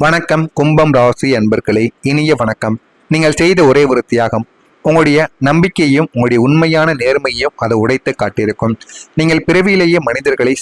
வணக்கம் கும்பம் ராசி அன்பர்களே, இனிய வணக்கம். நீங்கள் செய்த ஒரே ஒரு தியாகம் உங்களுடைய நம்பிக்கையும் உங்களுடைய உண்மையான நேர்மையும் அதை உடைத்து காட்டியிருக்கும். நீங்கள் பிறவியிலேயே மனிதர்களை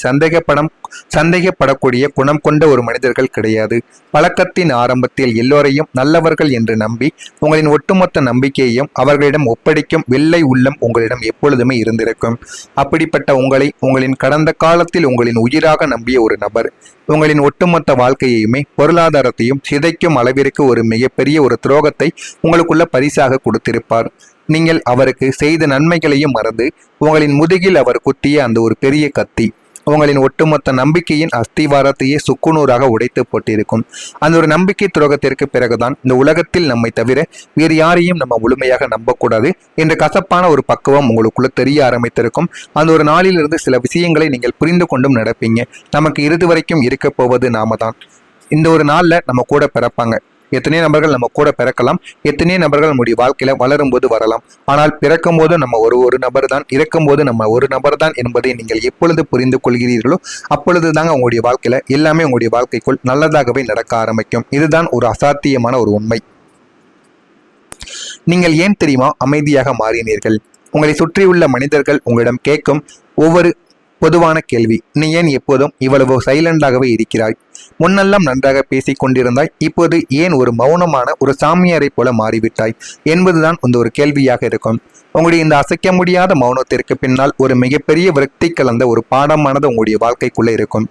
சந்தேகப்படக்கூடிய குணம் கொண்ட ஒரு மனிதர்கள் கிடையாது. பழக்கத்தின் ஆரம்பத்தில் எல்லோரையும் நல்லவர்கள் என்று நம்பி உங்களின் ஒட்டுமொத்த நம்பிக்கையையும் அவர்களிடம் ஒப்படைக்கும் வெள்ளை உள்ளம் உங்களிடம் எப்பொழுதுமே இருந்திருக்கும். அப்படிப்பட்ட உங்களை உங்களின் கடந்த காலத்தில் உங்களின் உயிராக நம்பிய ஒரு நபர் உங்களின் ஒட்டுமொத்த வாழ்க்கையுமே பொருளாதாரத்தையும் சிதைக்கும் அளவிற்கு ஒரு மிகப்பெரிய ஒரு துரோகத்தை உங்களுக்குள்ள பரிசாக கொடுத்திருப்பார். நீங்கள் அவருக்கு செய்த நன்மைகளையும் மறந்து உங்களின் முதுகில் அவர் குத்திய அந்த ஒரு பெரிய கத்தி உங்களின் ஒட்டுமொத்த நம்பிக்கையின் அஸ்திவாரத்தையே சுக்குநூறாக உடைத்து போட்டிருக்கும். அந்த ஒரு நம்பிக்கை துரோகத்திற்கு பிறகுதான் இந்த உலகத்தில் நம்மை தவிர வேறு யாரையும் நம்ம முழுமையாக நம்பக்கூடாது என்ற கசப்பான ஒரு பக்குவம் உங்களுக்குள்ள தெரிய ஆரம்பித்திருக்கும். அந்த ஒரு நாளிலிருந்து சில விஷயங்களை நீங்கள் புரிந்து கொண்டும் நடப்பீங்க. நமக்கு இறுதி வரைக்கும் இருக்க போவது நாம தான். இந்த ஒரு நாள்ல நம்ம கூட பிறப்பாங்க. எத்தனையோ நபர்கள் நம்ம கூட பிறக்கலாம், எத்தனையோ நபர்கள் நம்முடைய வாழ்க்கையில வளரும் போது வரலாம். ஆனால் பிறக்கும் போது நம்ம ஒரு நபர் தான், இறக்கும் போது நம்ம ஒரு நபர் தான் என்பதை நீங்கள் எப்பொழுது புரிந்து கொள்கிறீர்களோ அப்பொழுது தாங்க உங்களுடைய வாழ்க்கையில எல்லாமே உங்களுடைய வாழ்க்கைக்குள் நல்லதாகவே நடக்க ஆரம்பிக்கும். இதுதான் ஒரு அசாத்தியமான ஒரு உண்மை. நீங்கள் ஏன் தெரியுமா அமைதியாக மாறினீர்கள்? உங்களை சுற்றியுள்ள மனிதர்கள் உங்களிடம் கேட்கும் ஒவ்வொரு பொதுவான கேள்வி, நீ ஏன் எப்போதும் இவ்வளவு சைலண்டாகவே இருக்கிறாய்? முன்னெல்லாம் நன்றாக பேசிக் கொண்டிருந்தாய், இப்போது ஏன் ஒரு மௌனமான ஒரு சாமியாரை போல மாறிவிட்டாய் என்பதுதான் இந்த ஒரு கேள்வியாக இருக்கும். உங்களுடைய இந்த அசைக்க முடியாத மௌனத்திற்கு பின்னால் ஒரு மிகப்பெரிய விரக்தி கலந்த ஒரு பாடமானது உங்களுடைய வாழ்க்கைக்குள்ளே இருக்கும்.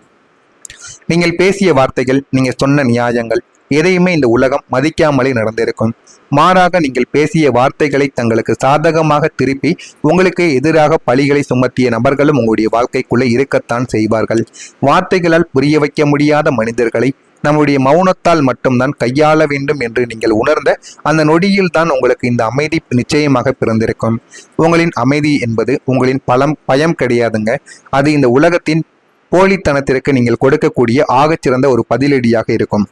நீங்கள் பேசிய வார்த்தைகள், நீங்கள் சொன்ன நியாயங்கள் எதையுமே இந்த உலகம் மதிக்காமலே நடந்திருக்கும். மாறாக நீங்கள் பேசிய வார்த்தைகளை தங்களுக்கு சாதகமாக திருப்பி உங்களுக்கு எதிராக பழிகளை சுமத்திய நபர்களும் உங்களுடைய வாழ்க்கைக்குள்ளே இருக்கத்தான் செய்வார்கள். வார்த்தைகளால் புரிய வைக்க முடியாத மனிதர்களை நம்முடைய மௌனத்தால் மட்டும்தான் கையாள வேண்டும் என்று நீங்கள் உணர்ந்த அந்த நொடியில் தான் உங்களுக்கு இந்த அமைதி நிச்சயமாக பிறந்திருக்கும். உங்களின் அமைதி என்பது உங்களின் பயம் கிடையாதுங்க. அது இந்த உலகத்தின் போலித்தனத்திற்கு நீங்கள் கொடுக்கக்கூடிய ஆகச்சிறந்த ஒரு பதிலடியாக இருக்கும்.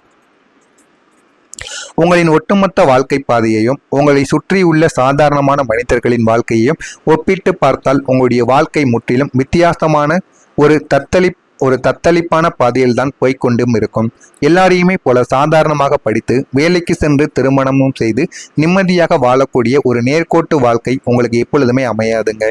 உங்களின் ஒட்டுமொத்த வாழ்க்கை பாதையையும் உங்களை சுற்றியுள்ள சாதாரணமான மனிதர்களின் வாழ்க்கையையும் ஒப்பிட்டு பார்த்தால் உங்களுடைய வாழ்க்கை முற்றிலும் வித்தியாசமான ஒரு தத்தளிப்பான பாதையில் தான் போய்கொண்டும் இருக்கும். எல்லாரையுமே போல சாதாரணமாக படித்து வேலைக்கு சென்று திருமணமும் செய்து நிம்மதியாக வாழக்கூடிய ஒரு நேர்கோட்டு வாழ்க்கை உங்களுக்கு எப்பொழுதுமே அமையாதுங்க.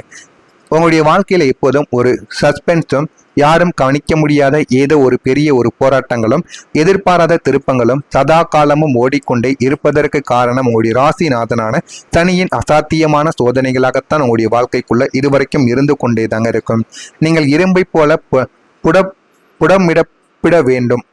உங்களுடைய வாழ்க்கையில எப்போதும் ஒரு சஸ்பென்ஸும், யாரும் கவனிக்க முடியாத ஏதோ ஒரு பெரிய ஒரு போராட்டங்களும், எதிர்பாராத திருப்பங்களும் சதா காலமும் ஓடிக்கொண்டே இருப்பதற்கு காரணம் உங்களுடைய ராசிநாதனான சனியின் அசாத்தியமான சோதனைகளாகத்தான் உங்களுடைய வாழ்க்கைக்குள்ள இதுவரைக்கும் இருந்து கொண்டே தாங்க இருக்கும். நீங்கள் இரும்பை போல புடமிடப்பட வேண்டும்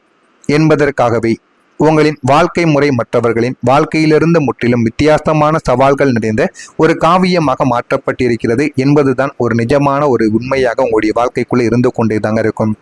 என்பதற்காகவே உங்களின் வாழ்க்கை முறை மற்றவர்களின் வாழ்க்கையிலிருந்து முற்றிலும் வித்தியாசமான சவால்கள் நிறைந்த ஒரு காவியமாக மாற்றப்பட்டிருக்கிறது என்பதுதான் ஒரு நிஜமான ஒரு உண்மையாக உங்களுடைய வாழ்க்கைக்குள்ளே இருந்து கொண்டே தாங்க இருக்கும்.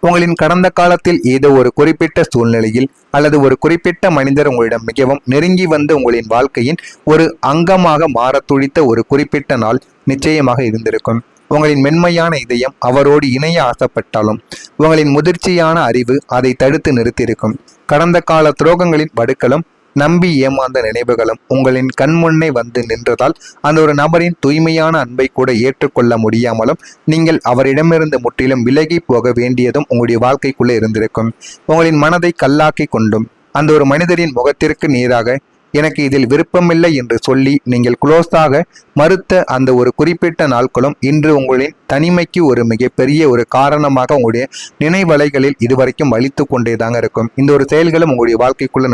உங்களின் கடந்த காலத்தில் ஏதோ ஒரு குறிப்பிட்ட சூழ்நிலையில் அல்லது ஒரு குறிப்பிட்ட மனிதர் உங்களிடம் மிகவும் நெருங்கி வந்து உங்களின் வாழ்க்கையின் ஒரு அங்கமாக மாற துடித்த ஒரு குறிப்பிட்ட நாள் நிச்சயமாக இருந்திருக்கும். உங்களின் மென்மையான இதயம் அவரோடு இணைய ஆசைப்பட்டாலும் உங்களின் முதிர்ச்சியான அறிவு அதை தடுத்து நிறுத்தியிருக்கும். கடந்த கால துரோகங்களின் வடுக்களும் நம்பி ஏமாந்த நினைவுகளும் உங்களின் கண்முன்னே வந்து நின்றதால் அந்த ஒரு நபரின் தூய்மையான அன்பை கூட ஏற்றுக்கொள்ள முடியாமலும் நீங்கள் அவரிடமிருந்து முற்றிலும் விலகி போக வேண்டியதும் உங்களுடைய வாழ்க்கைக்குள்ளே இருந்திருக்கும். உங்களின் மனதை கல்லாக்கி கொண்டும் அந்த ஒரு மனிதரின் முகத்திற்கு நேராக எனக்கு இதில் விருப்பமில்லை என்று சொல்லி நீங்கள் குளோஸாக மறுத்த அந்த ஒரு குறிப்பிட்ட நாட்களும் இன்று உங்களின் தனிமைக்கு ஒரு மிகப்பெரிய ஒரு காரணமாக உங்களுடைய நினைவலைகளில் இதுவரைக்கும் வலித்து கொண்டே தாங்க இருக்கும். இந்த ஒரு செயல்களும் உங்களுடைய வாழ்க்கைக்குள்ள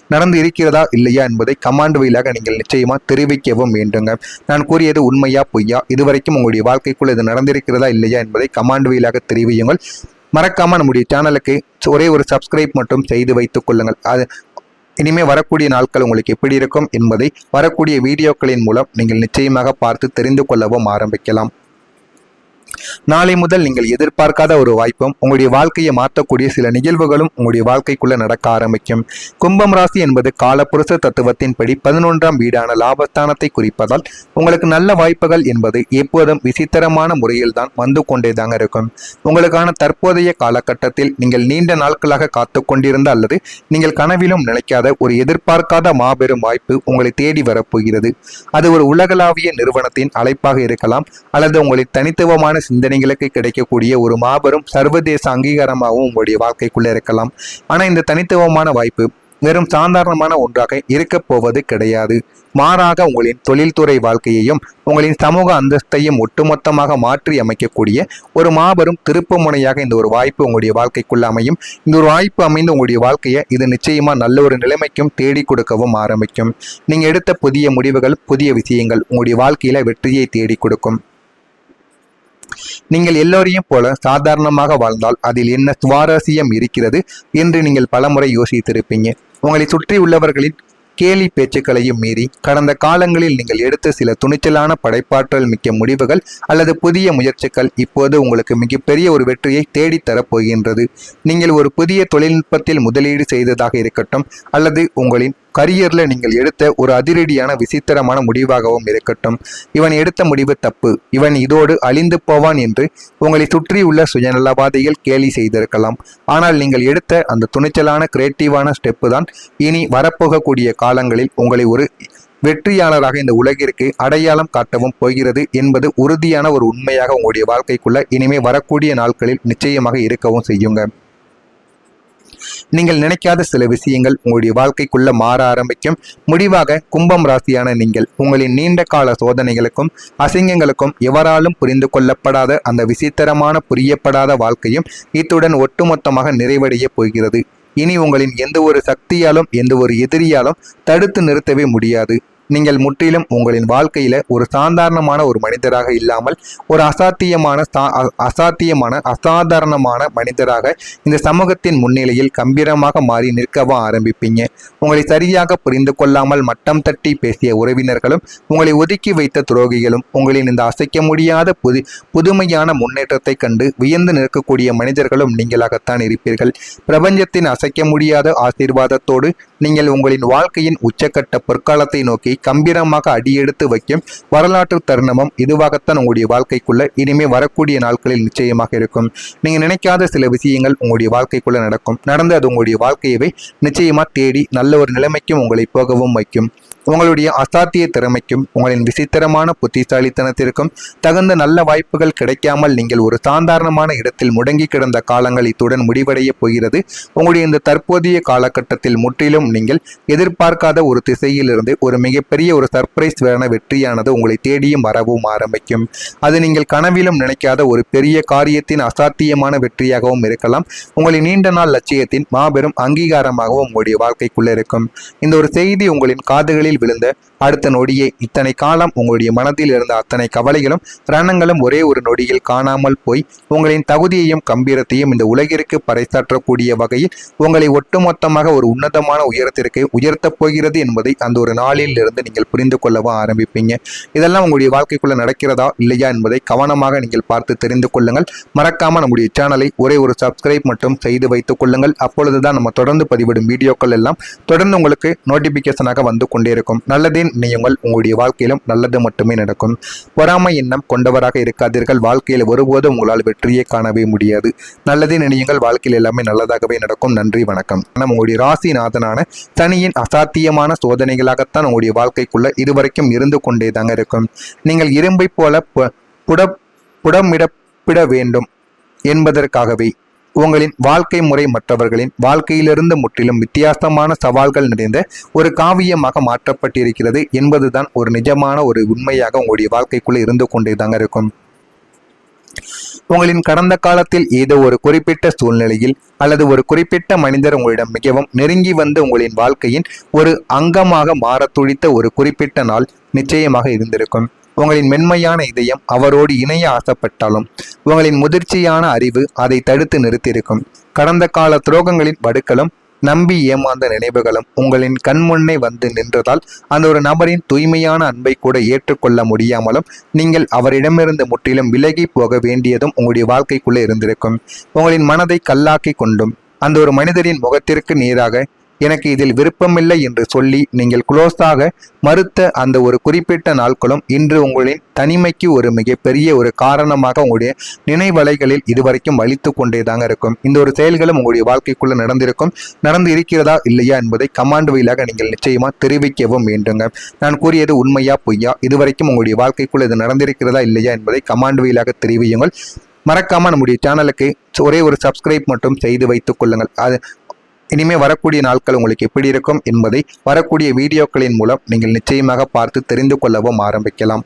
நடந்து இருக்கிறதா இல்லையா என்பதை கமாண்ட் வழியாக நீங்கள் நிச்சயமா தெரிவிக்கவும் வேண்டுங்க. நான் கூறியது உண்மையா பொய்யா, இதுவரைக்கும் உங்களுடைய வாழ்க்கைக்குள்ள இது நடந்திருக்கிறதா இல்லையா என்பதை கமாண்ட் வழியாக தெரிவியுங்கள். மறக்காம நம்முடைய சேனலுக்கு ஒரே ஒரு சப்ஸ்கிரைப் மட்டும் செய்து வைத்துக் கொள்ளுங்கள். அது இனிமே வரக்கூடிய நாட்கள் உங்களுக்கு எப்படி இருக்கும் என்பதை வரக்கூடிய வீடியோக்களின் மூலம் நீங்கள் நிச்சயமாக பார்த்து தெரிந்து கொள்ளவும் ஆரம்பிக்கலாம். நாளை முதல் நீங்கள் எதிர்பார்க்காத ஒரு வாய்ப்பும் உங்களுடைய வாழ்க்கையை மாற்றக்கூடிய சில நிகழ்வுகளும் உங்களுடைய வாழ்க்கைக்குள்ள நடக்க ஆரம்பிக்கும். கும்பம் ராசி என்பது காலப்புருஷ தத்துவத்தின்படி 11ஆம் வீடான லாபஸ்தானத்தை குறிப்பதால் உங்களுக்கு நல்ல வாய்ப்புகள் என்பது எப்போதும் விசித்திரமான முறையில் தான் வந்து கொண்டே தாங்க இருக்கும். உங்களுக்கான தற்போதைய காலகட்டத்தில் நீங்கள் நீண்ட நாட்களாக காத்து கொண்டிருந்த அல்லது நீங்கள் கனவிலும் நினைக்காத ஒரு எதிர்பார்க்காத மாபெரும் வாய்ப்பு உங்களை தேடி வரப்போகிறது. அது ஒரு உலகளாவிய நிறுவனத்தின் அழைப்பாக இருக்கலாம் அல்லது உங்களின் தனித்துவமான சிந்தனைகளுக்கு கிடைக்கக்கூடிய ஒரு மாபெரும் சர்வதேச அங்கீகாரமாகவும் உங்களுடைய வாழ்க்கைக்குள்ள இருக்கலாம். ஆனா இந்த தனித்துவமான வாய்ப்பு வெறும் சாதாரணமான ஒன்றாக இருக்கப் போவது கிடையாது. மாறாக உங்களின் தொழில்துறை வாழ்க்கையையும் உங்களின் சமூக அந்தஸ்தையும் ஒட்டுமொத்தமாக மாற்றி அமைக்கக்கூடிய ஒரு மாபெரும் திருப்பு முனையாக இந்த ஒரு வாய்ப்பு உங்களுடைய வாழ்க்கைக்குள்ள அமையும். இந்த ஒரு வாய்ப்பு அமைந்து உங்களுடைய வாழ்க்கையை இது நிச்சயமா நல்ல ஒரு நிலைமைக்கும் தேடி கொடுக்கவும் ஆரம்பிக்கும். நீங்க எடுத்த புதிய முடிவுகள், புதிய விஷயங்கள் உங்களுடைய வாழ்க்கையில வெற்றியை தேடி கொடுக்கும். நீங்கள் எல்லோரையும் போல சாதாரணமாக வாழ்ந்தால் அதில் என்ன சுவாரஸ்யம் இருக்கிறது என்று நீங்கள் பலமுறை யோசித்திருப்பீங்க. உங்களை சுற்றி உள்ளவர்களின் கேலி பேச்சுக்களையும் மீறி கடந்த காலங்களில் நீங்கள் எடுத்த சில துணிச்சலான படைப்பாற்றல் மிக்க முடிவுகள் அல்லது புதிய முயற்சிகள் இப்போது உங்களுக்கு மிகப்பெரிய ஒரு வெற்றியை தேடித்தரப் போகின்றது. நீங்கள் ஒரு புதிய தொழில்நுட்பத்தில் முதலீடு செய்ததாக இருக்கட்டும், அல்லது உங்களின் கரியர்ல நீங்கள் எடுத்த ஒரு அதிரடியான விசித்திரமான முடிவாகவும் இருக்கட்டும், இவன் எடுத்த முடிவு தப்பு, இவன் இதோடு அழிந்து போவான் என்று உங்களை சுற்றியுள்ள சுயநலவாதிகள் கேலி செய்திருக்கலாம். ஆனால் நீங்கள் எடுத்த அந்த துணிச்சலான கிரியேட்டிவான ஸ்டெப்பு தான் இனி வரப்போகக்கூடிய காலங்களில் உங்களை ஒரு வெற்றியாளராக இந்த உலகிற்கு அடையாளம் காட்டவும் போகிறது என்பது உறுதியான ஒரு உண்மையாக உங்களுடைய வாழ்க்கைக்குள்ள இனிமே வரக்கூடிய நாட்களில் நிச்சயமாக இருக்கவும் செய்யுங்க. நீங்கள் நினைக்காத சில விஷயங்கள் உங்களுடைய வாழ்க்கைக்குள்ள மாற ஆரம்பிக்கும். முடிவாக கும்பம் ராசியான நீங்கள் உங்களின் நீண்ட கால சோதனைகளுக்கும் அசிங்கங்களுக்கும் எவராலும் புரிந்து கொள்ளப்படாத அந்த விசித்திரமான புரியப்படாத வாழ்க்கையும் இத்துடன் ஒட்டுமொத்தமாக நிறைவடைய போகிறது. இனி உங்களின் எந்த ஒரு சக்தியாலும் எந்த ஒரு எதிரியாலும் தடுத்து நிறுத்தவே முடியாது. நீங்கள் முற்றிலும் உங்களின் வாழ்க்கையில ஒரு சாதாரணமான ஒரு மனிதராக இல்லாமல் ஒரு அசாதாரணமான மனிதராக இந்த சமூகத்தின் முன்னிலையில் கம்பீரமாக மாறி நிற்கவும் ஆரம்பிப்பீங்க. உங்களை சரியாக புரிந்து கொள்ளாமல் மட்டம் தட்டி பேசிய உறவினர்களும் உங்களை ஒதுக்கி வைத்த துரோகிகளும் உங்களின் இந்த அசைக்க முடியாத புதுமையான முன்னேற்றத்தை கண்டு வியந்து நிற்கக்கூடிய மனிதர்களும் நீங்களாகத்தான் இருப்பீர்கள். பிரபஞ்சத்தின் அசைக்க முடியாத ஆசீர்வாதத்தோடு நீங்கள் உங்களின் வாழ்க்கையின் உச்சக்கட்ட பொற்காலத்தை நோக்கி கம்பீரமாக அடியெடுத்து வைக்கும் வரலாற்று தருணமும் இதுவாகத்தான் உங்களுடைய வாழ்க்கைக்குள்ள இனிமே வரக்கூடிய நாட்களில் நிச்சயமாக இருக்கும். நீங்க நினைக்காத சில விஷயங்கள் உங்களுடைய வாழ்க்கைக்குள்ள நடந்து அது உங்களுடைய வாழ்க்கையவே நிச்சயமா தேடி நல்ல ஒரு நிலைமைக்கும் உங்களை போகவும் வைக்கும். உங்களுடைய அசாத்திய திறமைக்கும் உங்களின் விசித்திரமான புத்திசாலித்தனத்திற்கும் தகுந்த நல்ல வாய்ப்புகள் கிடைக்காமல் நீங்கள் ஒரு சாதாரணமான இடத்தில் முடங்கி கிடந்த காலங்கள் இத்துடன் முடிவடைய போகிறது. உங்களுடைய இந்த தற்போதைய காலகட்டத்தில் முற்றிலும் நீங்கள் எதிர்பார்க்காத ஒரு திசையிலிருந்து ஒரு மிகப்பெரிய ஒரு சர்ப்ரைஸ் வேண வெற்றியானது உங்களை தேடியும் வரவும் ஆரம்பிக்கும். அது நீங்கள் கனவிலும் நினைக்காத ஒரு பெரிய காரியத்தின் அசாத்தியமான வெற்றியாகவும் இருக்கலாம். உங்களின் நீண்ட நாள் லட்சியத்தின் மாபெரும் அங்கீகாரமாகவும் உங்களுடைய வாழ்க்கைக்குள்ள இருக்கும். இந்த ஒரு செய்தி உங்களின் காதுகளில் விழுந்த அடுத்த நொடியே இத்தனை காலம் உங்களுடைய மனதில் இருந்த அத்தனை கவலைகளும் ரணங்களும் ஒரே ஒரு நொடியில் காணாமல் போய் உங்களின் தகுதியையும் கம்பீரத்தையும் இந்த உலகிற்கு பறைசாற்றக்கூடிய வகையில் உங்களை ஒட்டுமொத்தமாக ஒரு உன்னதமான உயரத்திற்கு உயர்த்தப் போகிறது என்பதை அந்த ஒரு நாளில் இருந்து நீங்கள் புரிந்து கொள்ளவும் ஆரம்பிப்பீங்க. இதெல்லாம் உங்களுடைய வாழ்க்கைக்குள்ள நடக்கிறதா இல்லையா என்பதை கவனமாக நீங்கள் பார்த்து தெரிந்து கொள்ளுங்கள். மறக்காம நம்முடைய சேனலை ஒரே ஒரு சப்ஸ்கிரைப் மட்டும் செய்து வைத்துக் கொள்ளுங்கள். அப்பொழுதுதான் நம்ம தொடர்ந்து பதிவிடும் வீடியோக்கள் எல்லாம் தொடர்ந்து உங்களுக்கு நோட்டிபிகேஷனாக வந்து கொண்டே இருக்கும். நல்லதே நினையுங்கள், உங்களுடைய வாழ்க்கையிலும் நல்லது மட்டுமே நடக்கும். பொறாமை எண்ணம் கொண்டவராக இருக்காதீர்கள். வாழ்க்கையில் ஒருபோதும் உங்களால் வெற்றியை காணவே முடியாது. நல்லதே நினையுங்கள், வாழ்க்கையில் எல்லாமே நல்லதாகவே நடக்கும். நன்றி, வணக்கம். உங்களுடைய ராசிநாதனான சனியின் அசாத்தியமான சோதனைகளாகத்தான் உங்களுடைய வாழ்க்கைக்குள்ள இதுவரைக்கும் இருந்து கொண்டே தாங்க இருக்கும். நீங்கள் இரும்பை போல புடமிடப்பட வேண்டும் என்பதற்காகவே உங்களின் வாழ்க்கை முறை மற்றவர்களின் வாழ்க்கையிலிருந்து முற்றிலும் வித்தியாசமான சவால்கள் நிறைந்த ஒரு காவியமாக மாற்றப்பட்டிருக்கிறது என்பதுதான் ஒரு நிஜமான ஒரு உண்மையாக உங்களுடைய வாழ்க்கைக்குள்ள இருந்து கொண்டே தாங்க இருக்கும். உங்களின் கடந்த காலத்தில் ஏதோ ஒரு குறிப்பிட்ட சூழ்நிலையில் அல்லது ஒரு குறிப்பிட்ட மனிதர் உங்களிடம் மிகவும் நெருங்கி வந்து உங்களின் வாழ்க்கையின் ஒரு அங்கமாக மாற துடித்த ஒரு குறிப்பிட்ட நாள் நிச்சயமாக இருந்திருக்கும். உங்களின் மென்மையான இதயம் அவரோடு இணைய ஆசைப்பட்டாலும் உங்களின் முதிர்ச்சியான அறிவு அதை தடுத்து நிறுத்தியிருக்கும். கடந்த கால துரோகங்களின் வடுக்களும் நம்பி ஏமாந்த நினைவுகளும் உங்களின் கண்முன்னே வந்து நின்றதால் அந்த ஒரு நபரின் தூய்மையான அன்பை கூட ஏற்றுக்கொள்ள முடியாமலும் நீங்கள் அவரிடமிருந்து முற்றிலும் விலகி போக வேண்டியதும் உங்களுடைய வாழ்க்கைக்குள்ளே இருந்திருக்கும். உங்களின் மனதை கல்லாக்கி கொண்டும் அந்த ஒரு மனிதரின் முகத்திற்கு நேராக எனக்கு இதில் விருப்பமில்லை என்று சொல்லி நீங்கள் க்ளோஸாக மறுத்த அந்த ஒரு குறிப்பிட்ட நாட்களும் இன்று உங்களின் தனிமைக்கு ஒரு மிகப்பெரிய ஒரு காரணமாக உங்களுடைய நினைவலைகளில் இதுவரைக்கும் வலித்து கொண்டே தாங்க இருக்கும். இந்த ஒரு செயல்களும் உங்களுடைய வாழ்க்கைக்குள்ள நடந்து இருக்கிறதா இல்லையா என்பதை கமாண்ட் வழியாக நீங்கள் நிச்சயமா தெரிவிக்கவும் வேண்டுங்க. நான் கூறியது உண்மையா பொய்யா, இதுவரைக்கும் உங்களுடைய வாழ்க்கைக்குள்ள இது நடந்திருக்கிறதா இல்லையா என்பதை கமாண்ட் வழியாக தெரிவியுங்கள். மறக்காம நம்முடைய சேனலுக்கு ஒரே ஒரு சப்ஸ்கிரைப் மட்டும் செய்து வைத்துக் கொள்ளுங்கள். அது இனிமே வரக்கூடிய நாட்கள் உங்களுக்கு எப்படி இருக்கும் என்பதை வரக்கூடிய வீடியோக்களின் மூலம் நீங்கள் நிச்சயமாக பார்த்து தெரிந்து கொள்ளவும் ஆரம்பிக்கலாம்.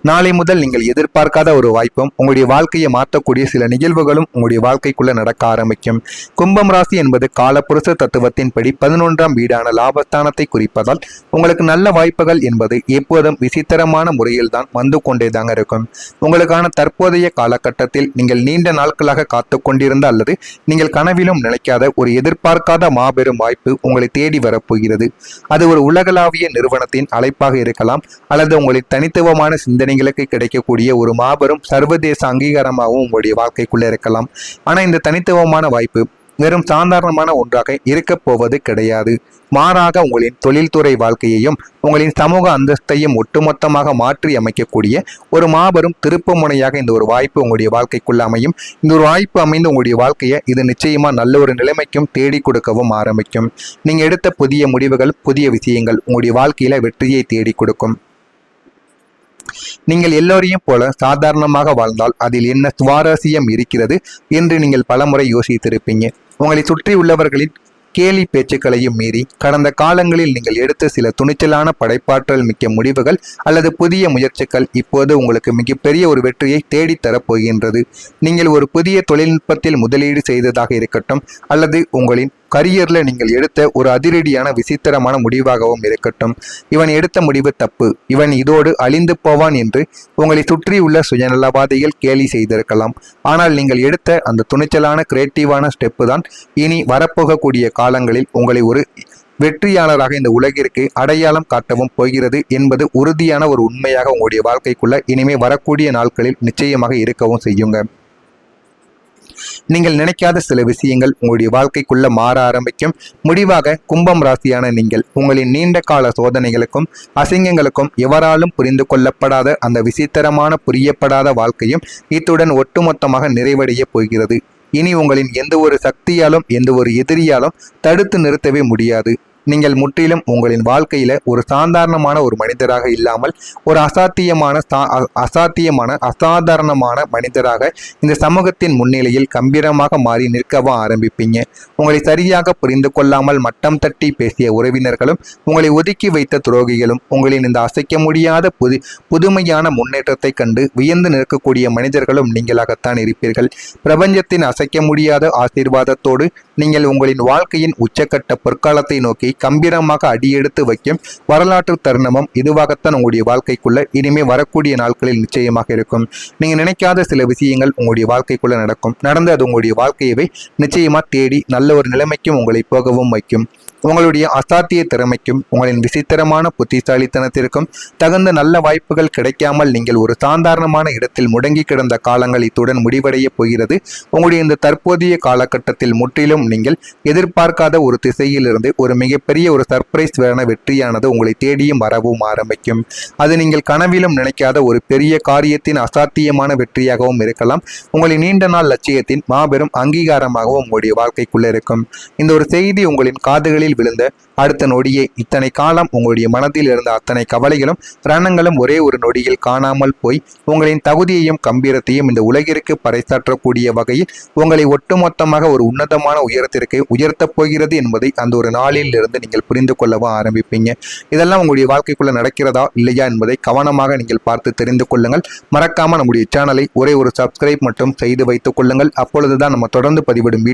நாளை முதல் நீங்கள் எதிர்பார்க்காத ஒரு வாய்ப்பும் உங்களுடைய வாழ்க்கையை மாற்றக்கூடிய சில நிகழ்வுகளும் உங்களுடைய வாழ்க்கைக்குள்ள நடக்க ஆரம்பிக்கும். கும்பம் ராசி என்பது காலப்புருஷ தத்துவத்தின்படி 11ஆம் வீடான லாபஸ்தானத்தை குறிப்பதால் உங்களுக்கு நல்ல வாய்ப்புகள் என்பது எப்போதும் விசித்திரமான முறையில் தான் வந்து கொண்டேதாங்க இருக்கும். உங்களுக்கான தற்போதைய காலகட்டத்தில் நீங்கள் நீண்ட நாட்களாக காத்து கொண்டிருந்த அல்லது நீங்கள் கனவிலும் நினைக்காத ஒரு எதிர்பார்க்காத மாபெரும் வாய்ப்பு உங்களை தேடி வரப்போகிறது. அது ஒரு உலகளாவிய நிறுவனத்தின் அழைப்பாக இருக்கலாம் அல்லது உங்களின் தனித்துவமான சிந்தனைகளுக்கு கிடைக்கக்கூடிய ஒரு மாபெரும் சர்வதேச அங்கீகாரமாகவும் உங்களுடைய வாழ்க்கைக்குள்ள இருக்கலாம். ஆனா இந்த தனித்துவமான வாய்ப்பு வெறும் சாதாரணமான ஒன்றாக இருக்க போவது கிடையாது. மாறாக உங்களின் தொழில்துறை வாழ்க்கையையும் உங்களின் சமூக அந்தஸ்தையும் ஒட்டுமொத்தமாக மாற்றி அமைக்கக்கூடிய ஒரு மாபெரும் திருப்பு முனையாக இந்த ஒரு வாய்ப்பு உங்களுடைய வாழ்க்கைக்குள்ள அமையும். இந்த ஒரு வாய்ப்பு அமைந்து உங்களுடைய வாழ்க்கையை இது நிச்சயமா நல்ல ஒரு நிலைமைக்கும் தேடி கொடுக்கவும் ஆரம்பிக்கும். நீங்க எடுத்த புதிய முடிவுகள், புதிய விஷயங்கள் உங்களுடைய வாழ்க்கையில வெற்றியை தேடி கொடுக்கும். நீங்கள் எல்லோரையும் போல சாதாரணமாக வாழ்ந்தால் அதில் என்ன சுவாரஸ்யம் இருக்கிறது என்று நீங்கள் பலமுறை யோசித்திருப்பீங்க. உங்களை சுற்றி உள்ளவர்களின் கேலி பேச்சுக்களையும் மீறி கடந்த காலங்களில் நீங்கள் எடுத்த சில துணிச்சலான படைப்பாற்றல் மிக்க முடிவுகள் அல்லது புதிய முயற்சிகள் இப்போது உங்களுக்கு மிகப்பெரிய ஒரு வெற்றியை தேடித்தரப் போகின்றது. நீங்கள் ஒரு புதிய தொழில்நுட்பத்தில் முதலீடு செய்ததாக இருக்கட்டும் அல்லது உங்களின் கரியர்ல நீங்கள் எடுத்த ஒரு அதிரடியான விசித்திரமான முடிவாகவும் இருக்கட்டும், இவன் எடுத்த முடிவு தப்பு, இவன் இதோடு அழிந்து போவான் என்று உங்களை சுற்றியுள்ள சுயநலவாதிகள் கேலி செய்திருக்கலாம். ஆனால் நீங்கள் எடுத்த அந்த துணிச்சலான கிரியேட்டிவான ஸ்டெப்பு தான் இனி வரப்போகக்கூடிய காலங்களில் உங்களை ஒரு வெற்றியாளராக இந்த உலகிற்கு அடையாளம் காட்டவும் போகிறது என்பது உறுதியான ஒரு உண்மையாக உங்களுடைய வாழ்க்கைக்குள்ள இனிமே வரக்கூடிய நாட்களில் நிச்சயமாக இருக்கவும் செய்யுங்க. நீங்கள் நினைக்காத சில விஷயங்கள் உங்களுடைய வாழ்க்கைக்குள்ள மாற ஆரம்பிக்கும். முடிவாக கும்பம் ராசியான நீங்கள் உங்களின் நீண்ட கால சோதனைகளுக்கும் அசிங்கங்களுக்கும் எவராலும் புரிந்து கொள்ளப்படாத அந்த விசித்திரமான புரியப்படாத வாழ்க்கையும் இத்துடன் ஒட்டுமொத்தமாக நிறைவடைய போகிறது. இனி உங்களின் எந்த ஒரு சக்தியாலும் எந்த ஒரு எதிரியாலும் தடுத்து நிறுத்தவே முடியாது. நீங்கள் முற்றிலும் உங்களின் வாழ்க்கையில ஒரு சாதாரணமான ஒரு மனிதராக இல்லாமல் ஒரு அசாதாரணமான மனிதராக இந்த சமூகத்தின் முன்னிலையில் கம்பீரமாக மாறி நிற்கவும் ஆரம்பிப்பீங்க. உங்களை சரியாக புரிந்து கொள்ளாமல் மட்டம் தட்டி பேசிய உறவினர்களும் உங்களை ஒதுக்கி வைத்த துரோகிகளும் உங்களின் இந்த அசைக்க முடியாத புதுமையான முன்னேற்றத்தை கண்டு வியந்து நிற்கக்கூடிய மனிதர்களும் நீங்களாகத்தான் இருப்பீர்கள். பிரபஞ்சத்தின் அசைக்க முடியாத ஆசீர்வாதத்தோடு நீங்கள் உங்களின் வாழ்க்கையின் உச்சக்கட்ட பொற்காலத்தை நோக்கி கம்பீரமாக அடியெடுத்து வைக்கும் வரலாற்று தருணமும் இதுவாகத்தான் உங்களுடைய வாழ்க்கைக்குள்ள இனிமே வரக்கூடிய நாட்களில் நிச்சயமாக இருக்கும். நீங்க நினைக்காத சில விஷயங்கள் உங்களுடைய வாழ்க்கைக்குள்ள நடந்து அது உங்களுடைய வாழ்க்கையவே நிச்சயமா தேடி நல்ல ஒரு நிலைமைக்கும் உங்களை போகவும் வைக்கும். உங்களுடைய அசாத்திய திறமைக்கும் உங்களின் விசித்திரமான புத்திசாலித்தனத்திற்கும் தகுந்த நல்ல வாய்ப்புகள் கிடைக்காமல் நீங்கள் ஒரு சாதாரணமான இடத்தில் முடங்கி கிடந்த காலங்கள் இத்துடன் முடிவடைய போகிறது. உங்களுடைய இந்த தற்போதைய காலகட்டத்தில் முற்றிலும் நீங்கள் எதிர்பார்க்காத ஒரு திசையிலிருந்து ஒரு மிகப்பெரிய ஒரு சர்ப்ரைஸ் வேறான வெற்றியானது உங்களை தேடியும் வரவும் ஆரம்பிக்கும். அது நீங்கள் கனவிலும் நினைக்காத ஒரு பெரிய காரியத்தின் அசாத்தியமான வெற்றியாகவும் இருக்கலாம். உங்களின் நீண்ட நாள் லட்சியத்தின் மாபெரும் அங்கீகாரமாகவும் உங்களுடைய வாழ்க்கைக்குள்ள இருக்கும். இந்த ஒரு செய்தி உங்களின் காதுகளில் விழுந்த அடுத்த நொடியே இத்தனை காலம் உங்களுடைய மனதில் இருந்த அத்தனை கவலைகளும் ரணங்களும் ஒரே ஒரு நொடியில் காணாமல் போய் உங்களின் தகுதியையும் கம்பீரத்தையும் இந்த உலகிற்கு பறைசாற்றக்கூடிய வகையில் உங்களை ஒட்டுமொத்தமாக ஒரு உன்னதமான உயரத்திற்கு உயர்த்தப் போகிறது என்பதை அந்த ஒரு நாளில் இருந்து நீங்கள் புரிந்து கொள்ளவும் ஆரம்பிப்பீங்க. இதெல்லாம் உங்களுடைய வாழ்க்கைக்குள்ள நடக்கிறதா இல்லையா என்பதை கவனமாக நீங்கள் பார்த்து தெரிந்து கொள்ளுங்கள். மறக்காம நம்முடைய சேனலை ஒரே ஒரு சப்ஸ்கிரைப் மட்டும் செய்து வைத்துக் கொள்ளுங்கள். அப்பொழுதுதான் நம்ம தொடர்ந்து பதிவிடும்